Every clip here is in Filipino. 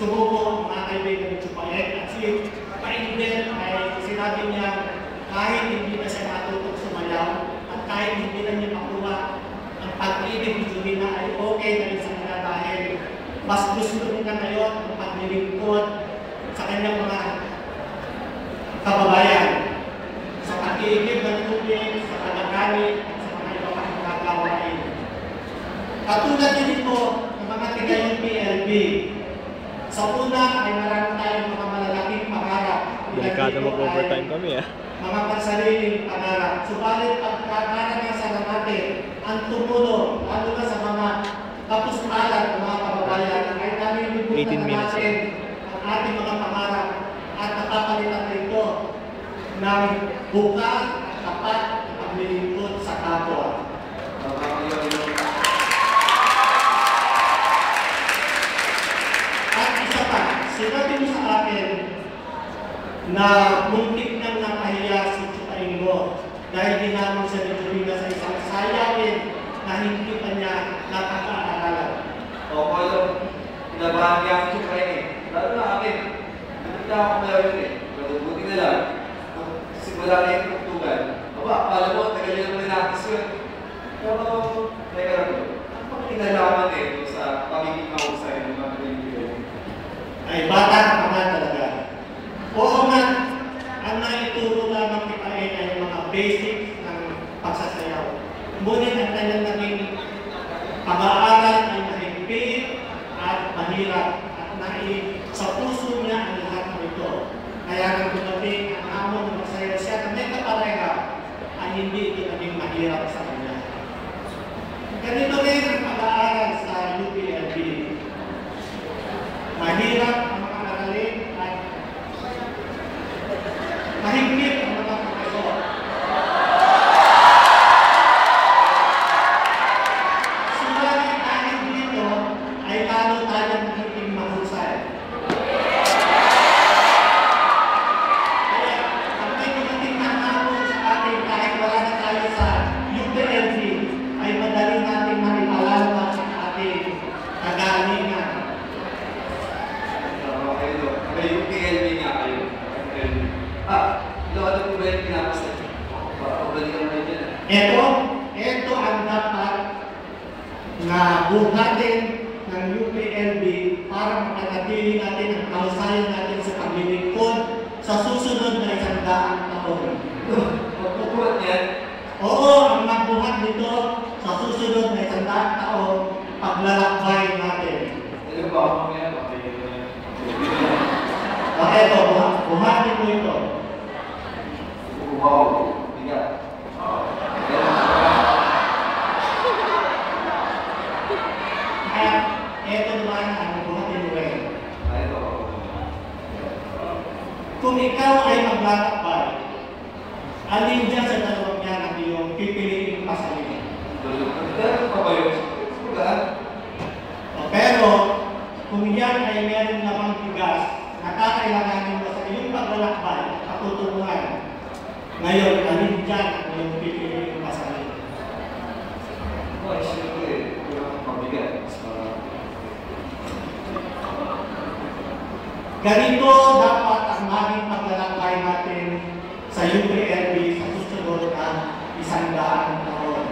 Sumuko mga kaibigan ng Chupayet at si Paingden ay sinabi niya kahit hindi na siya matutog sumayaw at kahit hindi na niya makuha ang pag-ibig ni Jumina ay okay na rin sa kanya dahil mas gusto niya ngayon ang paglilingkod sa kanyang mga kababayan sa pag-ibig ng tubig, sa pagkakani at sa mga iba pang gagawain. Katulad din ito ng mga tigayong PLB. Sa una ay marami tayong mga malalaking pangarap. Delikado mag-overtime kami Mga pansariling pangarap. Subalit ang karanasan natin ang tumulong, lalo na sa mga kapuspalan ng mga kababayan, ay nalilimutan na natin ang ating mga pangarap at napapalitan ito ng bukas at tapat na paglilingkod sa kapwa. Sinabi mo sa akin na muntik nang nakahiya si Chutaingo dahil ginamon siya ni Jumina sa isang sayawin na hindi pa niya nakakaaralan. O, Polo, pinabahan niya ang Chutaingo. Lalo na akin, hindi ako malawin Malubuti na lang. Simula na yung tugtugan. Aba, pala mo, tagal yung manakis yun. Pero, teka lang po. Ang pagkinalaman sa pagiging mahusay ng mga kaibigan. Ay bata ka nga talaga. Oo nga, ang naituro lamang kita ay yung mga basics ng pagsasayaw. Ngunit ang kanyang naging pag-aaral ay mahigpit at mahirap at sa puso niya ang lahat ng ito. Kaya nang dumating ang hamon na magsayaw siya na may kapareha ay hindi ito naging mahirap sa kanya. Ganito rin ang pag-aaral sa UPLB. Mahirap ang mga aralin at mahigpit ang mga profesor. natin ng UPLB para mapanatili natin ang kahusayan natin sa paglilingkod sa susunod na 100 taon. Magpupulat yan. Oo, ang magbuhat nito sa susunod na 100 taon, paglalakbay natin. Ano ba ako mamaya? Ito, buhatin mo ito. Wow, bigat. Kaya, ito naman ang buhatin mo rin. Kung ikaw ay maglalakbay, alin dyan sa dalawang yan ang iyong pipiliin pasalin. Pero, kung yan ay meron namang bigas, nakakailanganin mo sa iyong paglalakbay at patutunguhan. Ngayon, alin dyan ang iyong pipiliin pasalin. Ganito dapat ang maging paglalakbay natin sa UPLB sa susunod na 100 taon.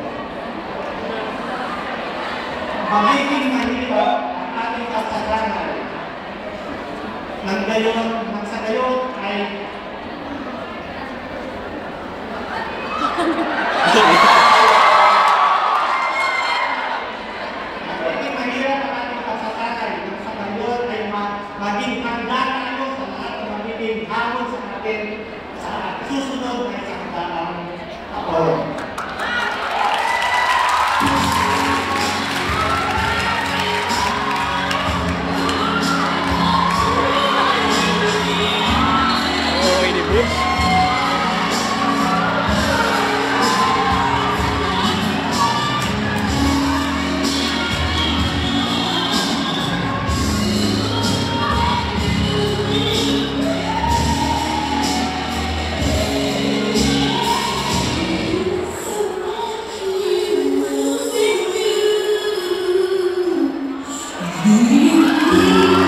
Magiging mahirap ang ating kasalanan. Nang sa gayon ay magiging mahirap ang ating kasalanan. Nang sa gayon ay maging handa tayo sa lahat ng magiging hamon sa atin sa susunod na 100 taon. You